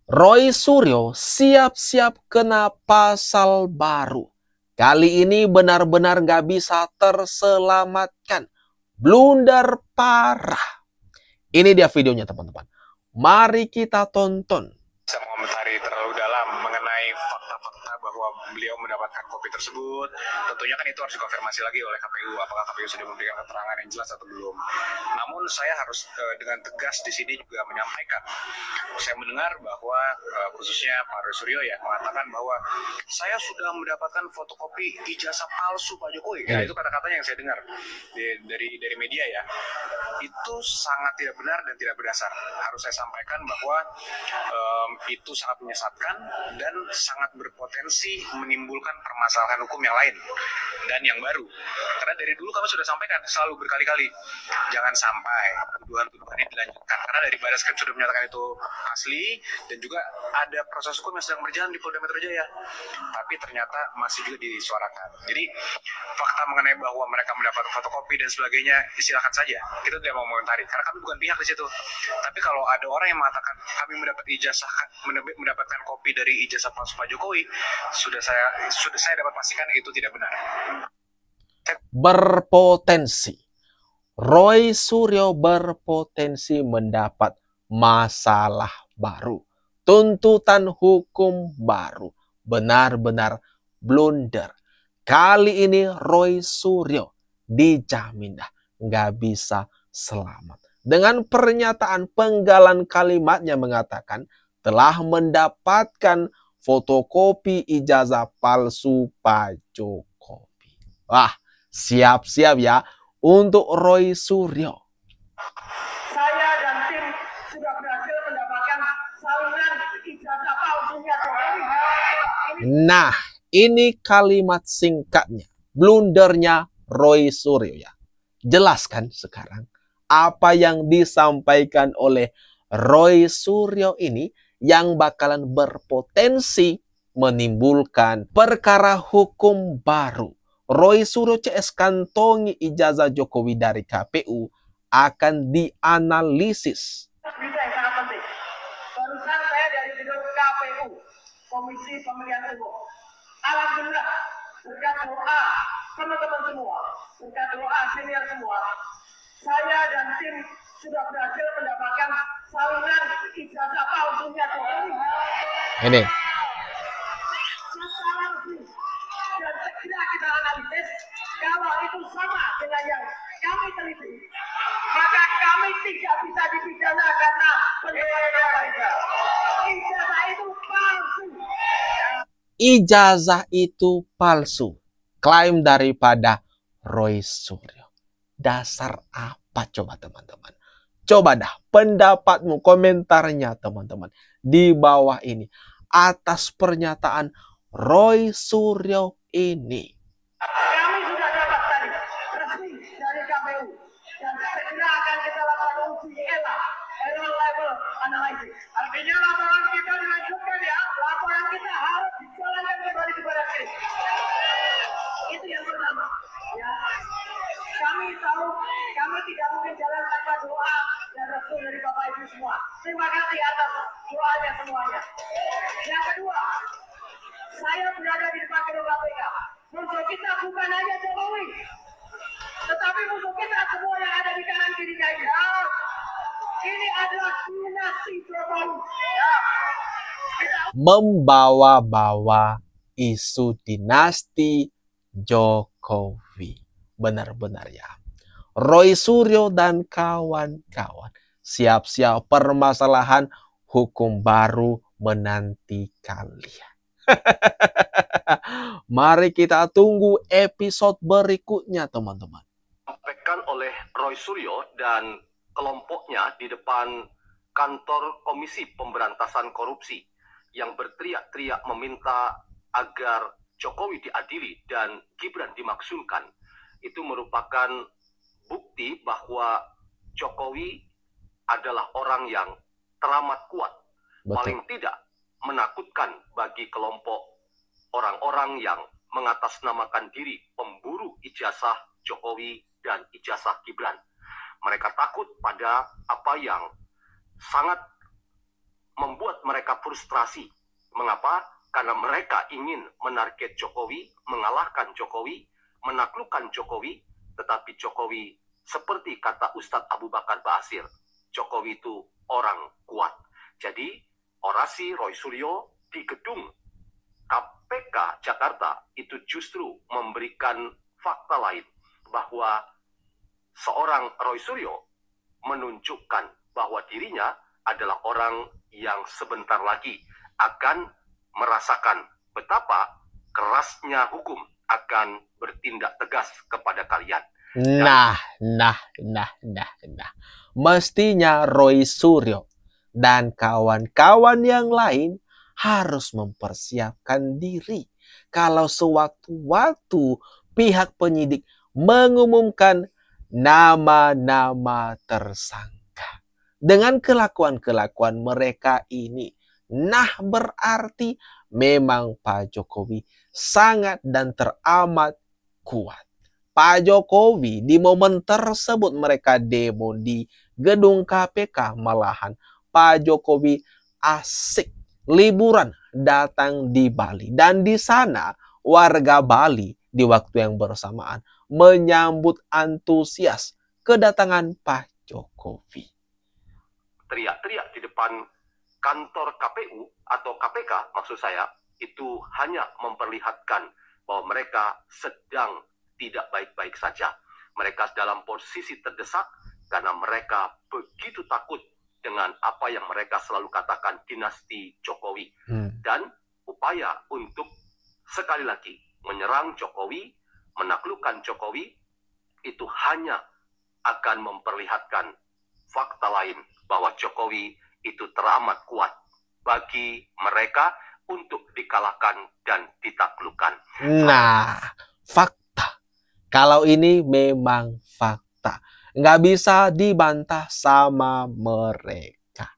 Roy Suryo siap-siap kena pasal baru. Kali ini benar-benar gak bisa terselamatkan. Blunder parah. Ini dia videonya teman-teman. Mari kita tonton. Saya mengomentari terlalu dalam mengenai fakta-fakta bahwa beliau mendapatkan kopi tersebut. Tentunya kan itu harus dikonfirmasi lagi oleh KPU, apakah KPU sudah memberikan keterangan yang jelas atau belum. Namun saya harus dengan tegas di sini juga menyampaikan. Saya mendengar bahwa khususnya Pak Roy Suryo ya mengatakan bahwa saya sudah mendapatkan fotokopi ijazah palsu Pak Jokowi. Ya, itu kata-katanya yang saya dengar dari media ya. Itu sangat tidak benar dan tidak berdasar. Harus saya sampaikan bahwa itu sangat menyesatkan dan sangat berpotensi menimbulkan permasalahan hukum yang lain dan yang baru. Karena dari dulu kami sudah sampaikan selalu berkali-kali, jangan sampai tuduhan-tuduhan ini dilanjutkan. Karena dari Barreskrim sudah menyatakan itu asli dan juga ada proses hukum yang sedang berjalan di Polda Metro Jaya. Tapi ternyata masih juga disuarakan. Jadi fakta mengenai bahwa mereka mendapat fotokopi dan sebagainya silakan saja. Kita tidak mau mengomentari karena kami bukan pihak di situ. Tapi kalau ada orang yang mengatakan kami mendapatkan kopi dari ijazah palsu Pak Jokowi, sudah saya dapat pastikan itu tidak benar. Berpotensi. Roy Suryo berpotensi mendapat masalah baru. Tuntutan hukum baru. Benar-benar blunder. Kali ini Roy Suryo dijamin dah nggak bisa selamat. Dengan pernyataan penggalan kalimatnya mengatakan telah mendapatkan fotokopi ijazah palsu Pak Jokowi. Wah, siap-siap ya untuk Roy Suryo. Saya dan tim sudah berhasil mendapatkan saluran ijazah palsunya Jokowi. Nah, ini kalimat singkatnya, blundernya Roy Suryo ya. Jelaskan sekarang apa yang disampaikan oleh Roy Suryo ini yang bakalan berpotensi menimbulkan perkara hukum baru. Roy Suryo CS kantongi ijazah Jokowi dari KPU akan dianalisis. Berita yang sangat penting. Barusan saya dari gedung KPU, Komisi Pemilihan Umum. Alhamdulillah, berkat doa teman-teman semua, berkat doa senior semua, saya dan tim sudah berhasil mendapatkan saluran ijazah palsunya Jokowi. Ini. Dan segera kita analisis, kalau itu sama dengan yang kami teliti, maka kami tidak bisa dipidana karena ijazah itu palsu. Ijazah itu palsu. Klaim daripada Roy Suryo. Dasar apa coba teman-teman? Coba dah pendapatmu, komentarnya teman-teman di bawah ini atas pernyataan Roy Suryo ini. Kami sudah dapat tadi resmi dari KPU dan segera akan kita lakukan uji error level analysis. Artinya laporan kita dilanjutkan ya, laporan kita harus dijalankan kembali ke Barreskrim. Itu yang pertama. Ya. Kami tahu kami tidak mungkin jalan tanpa doa dan restu dari Bapak Ibu semua. Terima kasih atas doanya semuanya. Yang kedua, saya berada di depan gedung KPK. Musuh kita bukan hanya Jokowi, tetapi musuh kita semua yang ada di kanan kirinya ini. Ini adalah dinasti Jokowi. Ya. Membawa-bawa isu dinasti Jokowi. Benar-benar ya. Roy Suryo dan kawan-kawan siap-siap permasalahan hukum baru menanti kalian. Mari kita tunggu episode berikutnya teman-teman. Disampaikan oleh Roy Suryo dan kelompoknya di depan kantor Komisi Pemberantasan Korupsi yang berteriak-teriak meminta agar Jokowi diadili dan Gibran dimaksudkan. Itu merupakan bukti bahwa Jokowi adalah orang yang teramat kuat. Betul. Paling tidak menakutkan bagi kelompok orang-orang yang mengatasnamakan diri pemburu ijazah Jokowi dan ijazah Gibran. Mereka takut pada apa yang sangat membuat mereka frustrasi. Mengapa? Karena mereka ingin menarget Jokowi, mengalahkan Jokowi, menaklukkan Jokowi, tetapi Jokowi, seperti kata Ustadz Abu Bakar Ba'asyir, Jokowi itu orang kuat. Jadi, orasi Roy Suryo di gedung KPK Jakarta itu justru memberikan fakta lain, bahwa seorang Roy Suryo menunjukkan bahwa dirinya adalah orang yang sebentar lagi akan merasakan betapa kerasnya hukum akan bertindak tegas kepada kalian. Nah. Mestinya Roy Suryo dan kawan-kawan yang lain harus mempersiapkan diri. Kalau sewaktu-waktu pihak penyidik mengumumkan nama-nama tersangka dengan kelakuan-kelakuan mereka ini, nah berarti memang Pak Jokowi sangat dan teramat kuat. Pak Jokowi di momen tersebut mereka demo di gedung KPK, malahan Pak Jokowi asik liburan datang di Bali, dan di sana warga Bali di waktu yang bersamaan menyambut antusias kedatangan Pak Jokowi. Teriak-teriak di depan kantor KPU atau KPK maksud saya, itu hanya memperlihatkan bahwa mereka sedang tidak baik-baik saja. Mereka dalam posisi terdesak karena mereka begitu takut dengan apa yang mereka selalu katakan dinasti Jokowi. Dan upaya untuk sekali lagi menyerang Jokowi, menaklukkan Jokowi, itu hanya akan memperlihatkan fakta lain bahwa Jokowi itu teramat kuat bagi mereka untuk dikalahkan dan ditaklukkan. Nah, fakta. Kalau ini memang fakta. Nggak bisa dibantah sama mereka.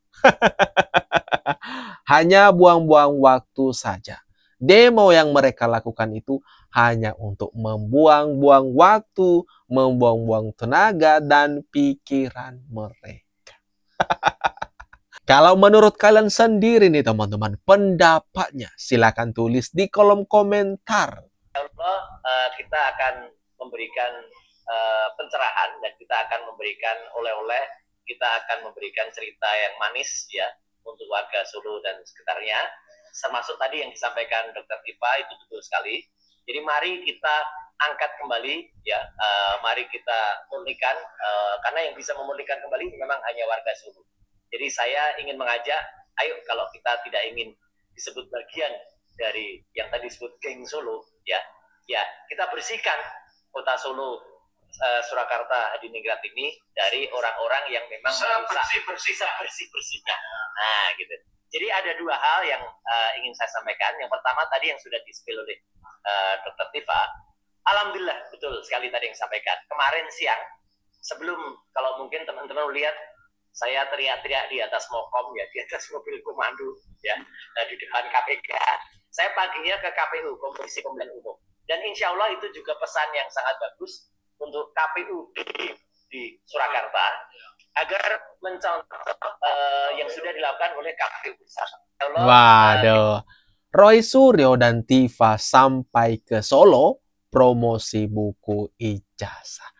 Hanya buang-buang waktu saja. Demo yang mereka lakukan itu hanya untuk membuang-buang waktu, membuang-buang tenaga dan pikiran mereka. Kalau menurut kalian sendiri nih teman-teman, pendapatnya silakan tulis di kolom komentar. Allah, kita akan memberikan pencerahan dan kita akan memberikan oleh-oleh, kita akan memberikan cerita yang manis ya untuk warga Solo dan sekitarnya, termasuk tadi yang disampaikan Dr. Tifa itu betul sekali. Jadi mari kita angkat kembali ya, mari kita murnikan, karena yang bisa memurnikan kembali memang hanya warga Solo. Jadi saya ingin mengajak, ayo kalau kita tidak ingin disebut bagian dari yang tadi disebut geng Solo ya kita bersihkan kota Solo, Surakarta, Hadiningrat ini dari orang-orang yang memang bersih-bersihnya. Nah, gitu. Jadi ada dua hal yang ingin saya sampaikan. Yang pertama tadi yang sudah di-spill oleh Dr. Tifa. Alhamdulillah, betul sekali tadi yang sampaikan. Kemarin siang, sebelum, kalau mungkin teman-teman lihat, saya teriak-teriak di atas mokom ya, di atas mobil komando ya, di depan KPK. Saya paginya ke KPU, Komisi Pemilihan Umum. Dan insya Allah itu juga pesan yang sangat bagus untuk KPU di Surakarta agar mencontoh yang sudah dilakukan oleh KPU. Waduh, Roy Suryo dan Tifa sampai ke Solo promosi buku ijazah.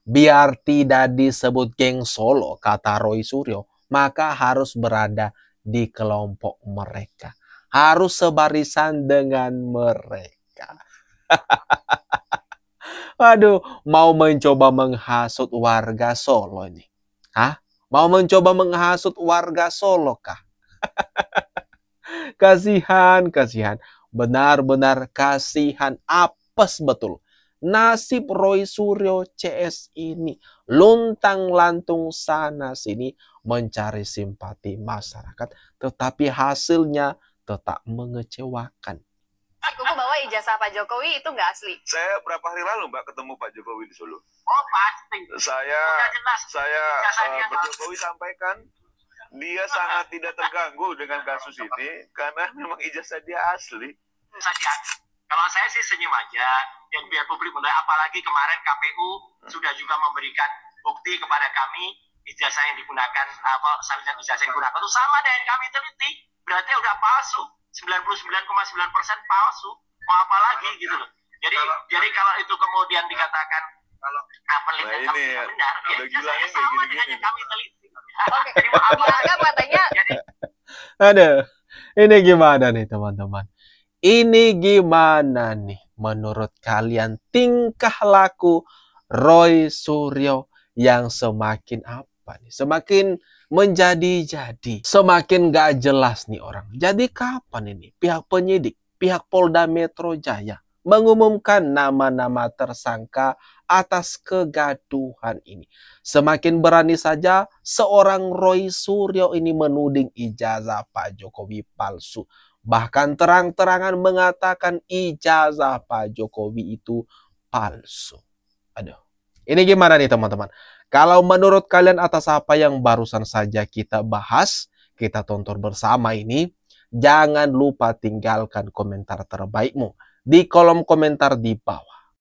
Biar tidak disebut geng Solo, kata Roy Suryo, maka harus berada di kelompok mereka. Harus sebarisan dengan mereka. Waduh, mau mencoba menghasut warga Solo ini. Hah? Mau mencoba menghasut warga Solo kah? Kasihan. Benar-benar kasihan, apes betul. Nasib Roy Suryo CS ini luntang-lantung sana sini mencari simpati masyarakat, tetapi hasilnya tetap mengecewakan. Kuku bahwa ijazah Pak Jokowi itu nggak asli. Saya berapa hari lalu Mbak ketemu Pak Jokowi di Solo. Oh pasti. Saya Pak Jokowi sampaikan dia sangat tidak terganggu dengan kasus ini karena memang ijazah dia asli. Kalau saya sih senyum aja, yang biar publik menilai. Apalagi kemarin KPU sudah juga memberikan bukti kepada kami ijazah yang digunakan, salinan ijazah yang digunakan itu sama dengan kami teliti, berarti udah palsu, 99,9% palsu, mau apa lagi gitu loh. Jadi kalau itu kemudian dikatakan penelitian kami tidak benar, ya sama dengan yang kami teliti. Oke, dianggap katanya. Aduh, ini gimana nih teman-teman? Ini gimana nih menurut kalian tingkah laku Roy Suryo yang semakin apa nih? Semakin menjadi-jadi, semakin gak jelas nih orang. Jadi kapan ini pihak penyidik, pihak Polda Metro Jaya mengumumkan nama-nama tersangka atas kegaduhan ini? Semakin berani saja seorang Roy Suryo ini menuding ijazah Pak Jokowi palsu. Bahkan terang-terangan mengatakan ijazah Pak Jokowi itu palsu. Aduh, ini gimana nih teman-teman? Kalau menurut kalian atas apa yang barusan saja kita bahas, kita tonton bersama ini, jangan lupa tinggalkan komentar terbaikmu di kolom komentar di bawah.